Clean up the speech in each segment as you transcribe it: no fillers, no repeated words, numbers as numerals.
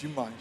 demais.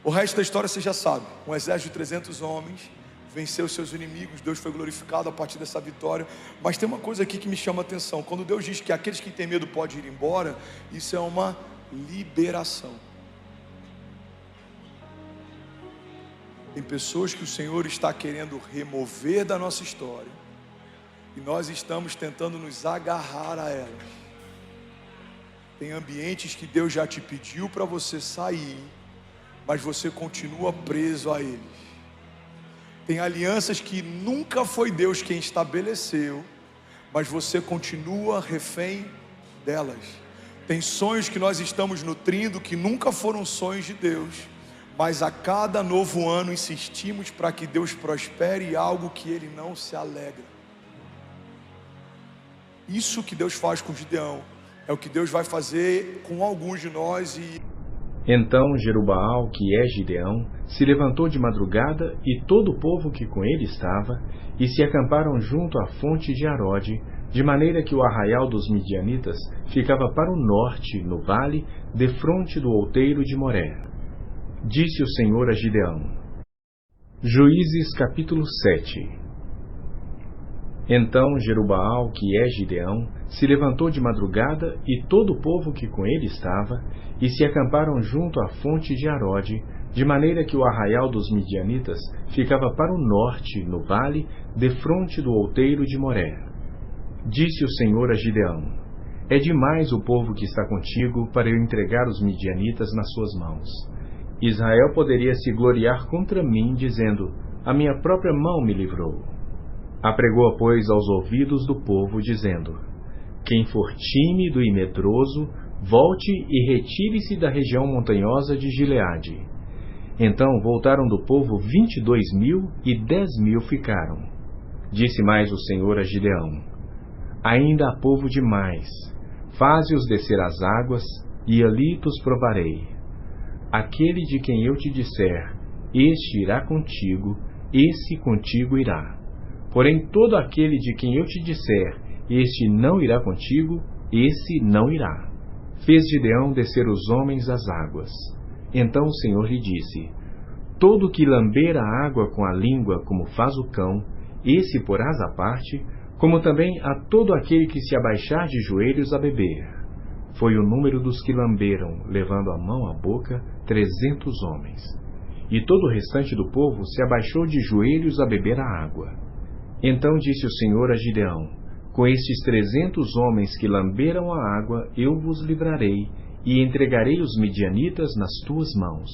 O resto da história você já sabe. Um exército de 300 homens venceu seus inimigos. Deus foi glorificado a partir dessa vitória. Mas tem uma coisa aqui que me chama a atenção. Quando Deus diz que aqueles que têm medo podem ir embora, isso é uma liberação. Tem pessoas que o Senhor está querendo remover da nossa história, e nós estamos tentando nos agarrar a elas. Tem ambientes que Deus já te pediu para você sair, mas você continua preso a eles. Tem alianças que nunca foi Deus quem estabeleceu, mas você continua refém delas. Tem sonhos que nós estamos nutrindo que nunca foram sonhos de Deus, mas a cada novo ano insistimos para que Deus prospere algo que Ele não se alegra. Isso que Deus faz com Gideão é o que Deus vai fazer com alguns de nós. Então Jerubaal, que é Gideão, se levantou de madrugada, e todo o povo que com ele estava, e se acamparam junto à fonte de Arode, de maneira que o arraial dos midianitas ficava para o norte, no vale, defronte do outeiro de Moré. Disse o Senhor a Gideão. Juízes capítulo 7. Então Jerubaal, que é Gideão, se levantou de madrugada, e todo o povo que com ele estava, e se acamparam junto à fonte de Arode, de maneira que o arraial dos midianitas ficava para o norte, no vale, defronte do outeiro de Moré. Disse o Senhor a Gideão. É demais o povo que está contigo para eu entregar os midianitas nas suas mãos. Israel poderia se gloriar contra mim, dizendo, a minha própria mão me livrou. Apregou, pois, aos ouvidos do povo, dizendo, quem for tímido e medroso, volte e retire-se da região montanhosa de Gileade. Então voltaram do povo 22.000, e 10.000 ficaram. Disse mais o Senhor a Gideão, ainda há povo demais, faze-os descer às águas, e ali tos provarei. Aquele de quem eu te disser, este irá contigo, esse contigo irá. Porém todo aquele de quem eu te disser, este não irá contigo, esse não irá. Fez Gideão descer os homens às águas. Então o Senhor lhe disse, todo que lamber a água com a língua, como faz o cão, esse porás à parte, como também a todo aquele que se abaixar de joelhos a beber. Foi o número dos que lamberam, levando a mão à boca, 300 homens. E todo o restante do povo se abaixou de joelhos a beber a água. Então disse o Senhor a Gideão, com estes 300 homens que lamberam a água, eu vos livrarei, e entregarei os midianitas nas tuas mãos.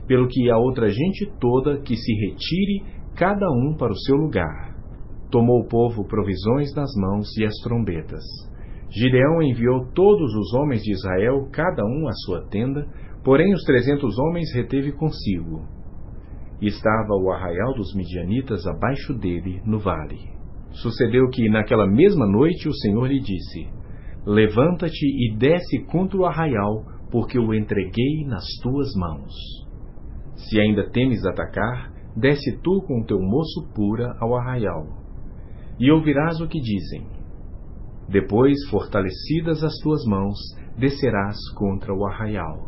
Pelo que a outra gente toda que se retire, cada um para o seu lugar. Tomou o povo provisões nas mãos e as trombetas. Gideão enviou todos os homens de Israel, cada um à sua tenda, porém os 300 homens reteve consigo. Estava o arraial dos midianitas abaixo dele, no vale. Sucedeu que, naquela mesma noite, o Senhor lhe disse, levanta-te e desce contra o arraial, porque o entreguei nas tuas mãos. Se ainda temes atacar, desce tu com teu moço pura ao arraial. E ouvirás o que dizem. Depois, fortalecidas as tuas mãos, descerás contra o arraial.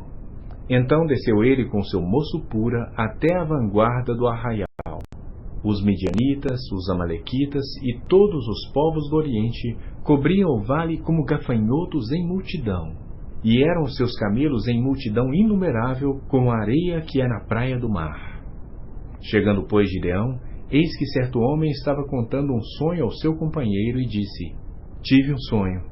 Então desceu ele com seu moço pura até a vanguarda do arraial. Os midianitas, os amalequitas e todos os povos do Oriente cobriam o vale como gafanhotos em multidão, e eram seus camelos em multidão inumerável como a areia que é na praia do mar. Chegando, pois, Gideão, eis que certo homem estava contando um sonho ao seu companheiro e disse, tive um sonho.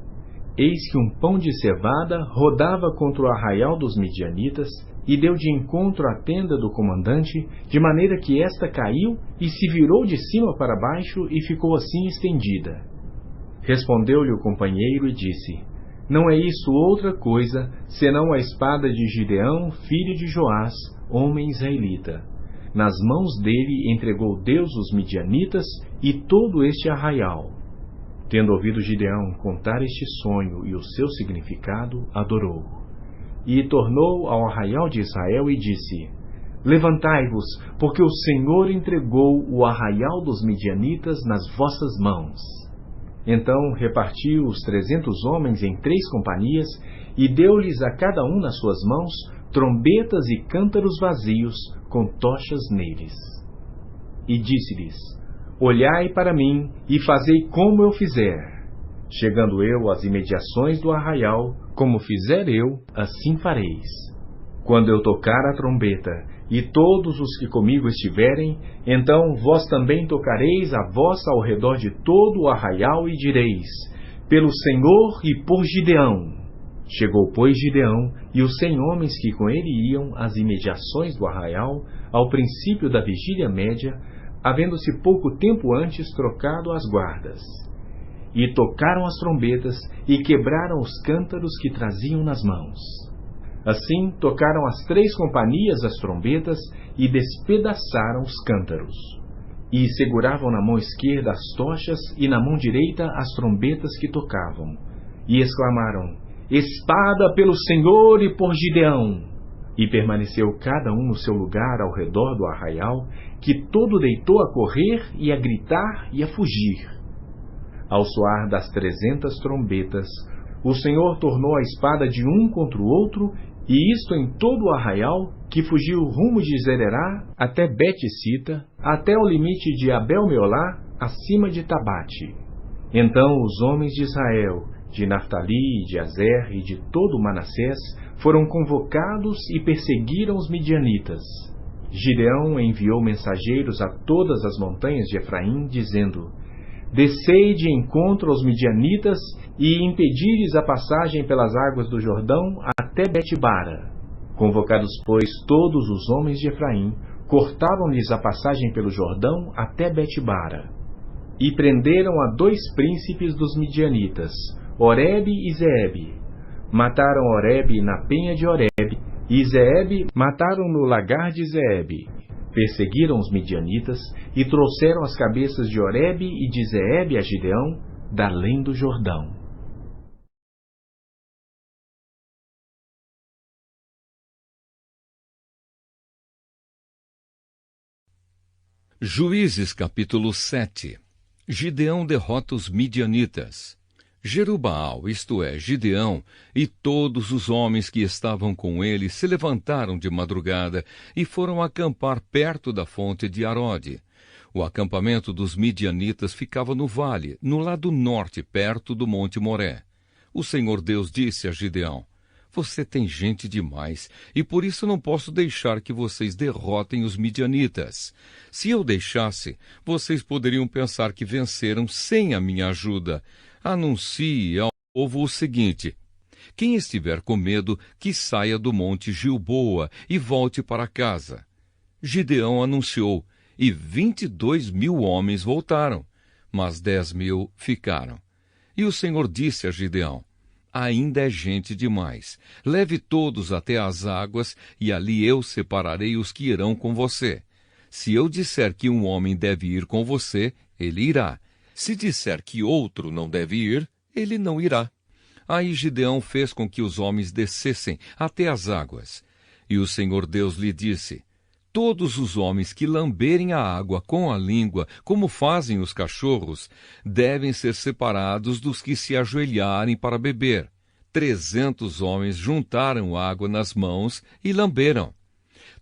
Eis que um pão de cevada rodava contra o arraial dos midianitas e deu de encontro à tenda do comandante, de maneira que esta caiu e se virou de cima para baixo e ficou assim estendida. Respondeu-lhe o companheiro e disse, não é isso outra coisa, senão a espada de Gideão, filho de Joás, homem israelita. Nas mãos dele entregou Deus os midianitas e todo este arraial. Tendo ouvido Gideão contar este sonho e o seu significado, adorou. E tornou ao arraial de Israel e disse, levantai-vos, porque o Senhor entregou o arraial dos midianitas nas vossas mãos. Então repartiu os 300 homens em 3 companhias, e deu-lhes a cada um nas suas mãos trombetas e cântaros vazios, com tochas neles. E disse-lhes: Olhai para mim, e fazei como eu fizer. Chegando eu às imediações do arraial, como fizer eu, assim fareis. Quando eu tocar a trombeta, e todos os que comigo estiverem, então vós também tocareis a vossa ao redor de todo o arraial, e direis: Pelo Senhor e por Gideão. Chegou, pois, Gideão e os 100 homens que com ele iam às imediações do arraial, ao princípio da vigília média, havendo-se pouco tempo antes trocado as guardas. E tocaram as trombetas e quebraram os cântaros que traziam nas mãos. Assim tocaram as 3 companhias as trombetas e despedaçaram os cântaros. E seguravam na mão esquerda as tochas e na mão direita as trombetas que tocavam. E exclamaram: Espada pelo Senhor e por Gideão! E permaneceu cada um no seu lugar ao redor do arraial, que todo deitou a correr e a gritar e a fugir. Ao soar das 300 trombetas, o Senhor tornou a espada de um contra o outro, e isto em todo o arraial, que fugiu rumo de Zererá até Bet-Sita, até o limite de Abel-Meolá, acima de Tabate. Então os homens de Israel, de Naftali, de Azer e de todo o Manassés, foram convocados e perseguiram os midianitas. Gideão enviou mensageiros a todas as montanhas de Efraim, dizendo: Descei de encontro aos midianitas e impedi-lhes a passagem pelas águas do Jordão até Bet-bara. Convocados, pois, todos os homens de Efraim, cortaram-lhes a passagem pelo Jordão até Bet-bara. E prenderam a 2 príncipes dos midianitas, Oreb e Zeeb. Mataram Oreb na penha de Oreb, e Zeeb mataram no lagar de Zeeb. Perseguiram os midianitas e trouxeram as cabeças de Oreb e de Zeeb a Gideão, da além do Jordão. Juízes capítulo 7. Gideão derrota os midianitas. Jerubaal, isto é, Gideão, e todos os homens que estavam com ele se levantaram de madrugada e foram acampar perto da fonte de Arode. O acampamento dos midianitas ficava no vale, no lado norte, perto do monte Moré. O Senhor Deus disse a Gideão: Você tem gente demais, e por isso não posso deixar que vocês derrotem os midianitas. Se eu deixasse, vocês poderiam pensar que venceram sem a minha ajuda. Anuncie ao povo o seguinte: quem estiver com medo, que saia do monte Gilboa e volte para casa. Gideão anunciou, e 22.000 homens voltaram, mas 10.000 ficaram. E o Senhor disse a Gideão: Ainda é gente demais. Leve todos até as águas, e ali eu separarei os que irão com você. Se eu disser que um homem deve ir com você, ele irá. Se disser que outro não deve ir, ele não irá. Aí Gideão fez com que os homens descessem até as águas. E o Senhor Deus lhe disse: Todos os homens que lamberem a água com a língua, como fazem os cachorros, devem ser separados dos que se ajoelharem para beber. 300 homens juntaram água nas mãos e lamberam.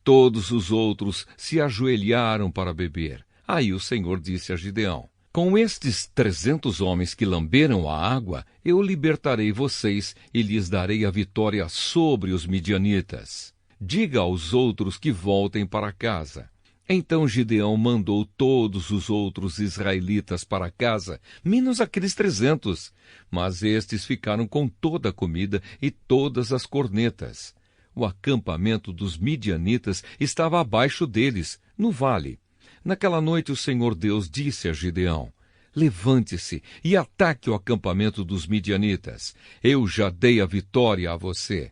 Todos os outros se ajoelharam para beber. Aí o Senhor disse a Gideão: Com estes 300 homens que lamberam a água, eu libertarei vocês e lhes darei a vitória sobre os midianitas. Diga aos outros que voltem para casa. Então Gideão mandou todos os outros israelitas para casa, menos aqueles 300. Mas estes ficaram com toda a comida e todas as cornetas. O acampamento dos midianitas estava abaixo deles, no vale. Naquela noite o Senhor Deus disse a Gideão: Levante-se e ataque o acampamento dos midianitas. Eu já dei a vitória a você.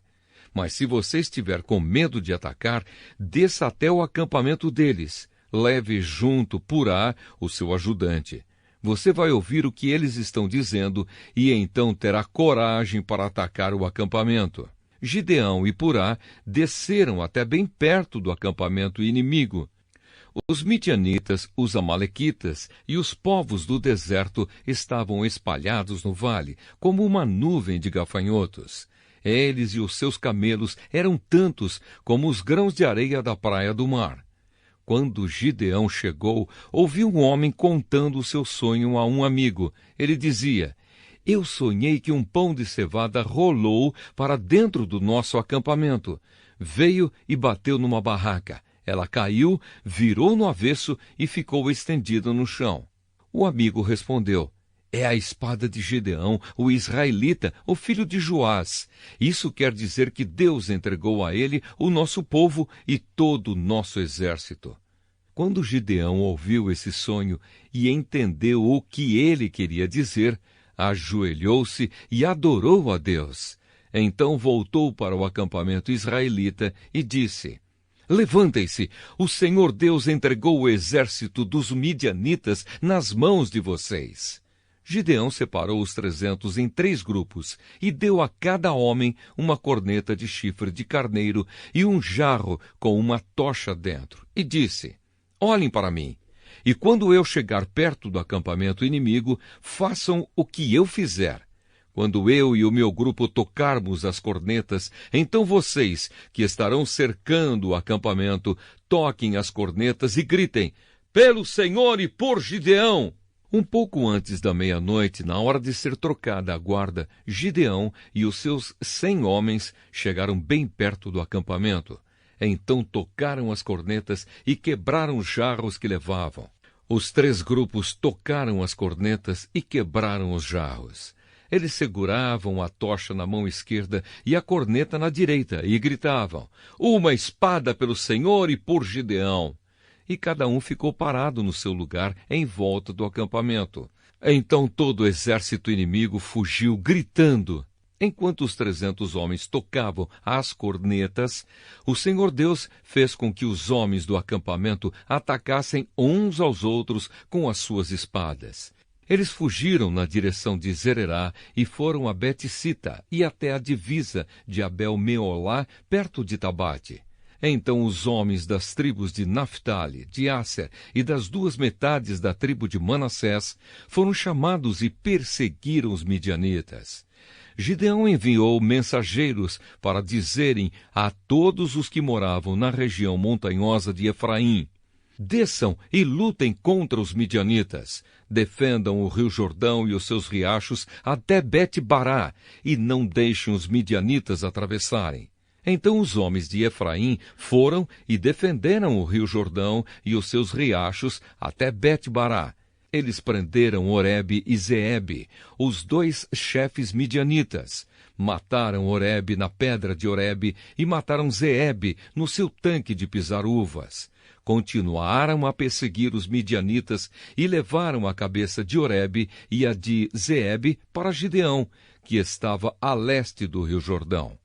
Mas se você estiver com medo de atacar, desça até o acampamento deles. Leve junto Purá, o seu ajudante. Você vai ouvir o que eles estão dizendo e então terá coragem para atacar o acampamento. Gideão e Purá desceram até bem perto do acampamento inimigo. Os midianitas, os amalequitas e os povos do deserto estavam espalhados no vale, como uma nuvem de gafanhotos. Eles e os seus camelos eram tantos como os grãos de areia da praia do mar. Quando Gideão chegou, ouviu um homem contando o seu sonho a um amigo. Ele dizia: eu sonhei que um pão de cevada rolou para dentro do nosso acampamento. Veio e bateu numa barraca. Ela caiu, virou no avesso e ficou estendida no chão. O amigo respondeu: é a espada de Gideão, o israelita, o filho de Joás. Isso quer dizer que Deus entregou a ele o nosso povo e todo o nosso exército. Quando Gideão ouviu esse sonho e entendeu o que ele queria dizer, ajoelhou-se e adorou a Deus. Então voltou para o acampamento israelita e disse: levantem-se, o Senhor Deus entregou o exército dos midianitas nas mãos de vocês. Gideão separou os 300 em 3 grupos e deu a cada homem uma corneta de chifre de carneiro e um jarro com uma tocha dentro. E disse: olhem para mim, e quando eu chegar perto do acampamento inimigo, façam o que eu fizer. Quando eu e o meu grupo tocarmos as cornetas, então vocês, que estarão cercando o acampamento, toquem as cornetas e gritem: pelo Senhor e por Gideão! Um pouco antes da meia-noite, na hora de ser trocada a guarda, Gideão e os seus 100 homens chegaram bem perto do acampamento. Então tocaram as cornetas e quebraram os jarros que levavam. Os 3 grupos tocaram as cornetas e quebraram os jarros. Eles seguravam a tocha na mão esquerda e a corneta na direita e gritavam: uma espada pelo Senhor e por Gideão! E cada um ficou parado no seu lugar em volta do acampamento. Então todo o exército inimigo fugiu gritando. Enquanto os 300 homens tocavam as cornetas, o Senhor Deus fez com que os homens do acampamento atacassem uns aos outros com as suas espadas. Eles fugiram na direção de Zererá e foram a Bet-sita e até a divisa de Abel-meolá, perto de Tabate. Então os homens das tribos de Naphtali, de Asser e das 2 metades da tribo de Manassés foram chamados e perseguiram os midianitas. Gideão enviou mensageiros para dizerem a todos os que moravam na região montanhosa de Efraim: desçam e lutem contra os midianitas. Defendam o rio Jordão e os seus riachos até Bet-bará e não deixem os midianitas atravessarem. Então os homens de Efraim foram e defenderam o rio Jordão e os seus riachos até Bet-bará. Eles prenderam Oreb e Zeebe, os 2 chefes midianitas. Mataram Oreb na pedra de Oreb e mataram Zeebe no seu tanque de pisar uvas. Continuaram a perseguir os midianitas e levaram a cabeça de Oreb e a de Zeebe para Gideão, que estava a leste do rio Jordão.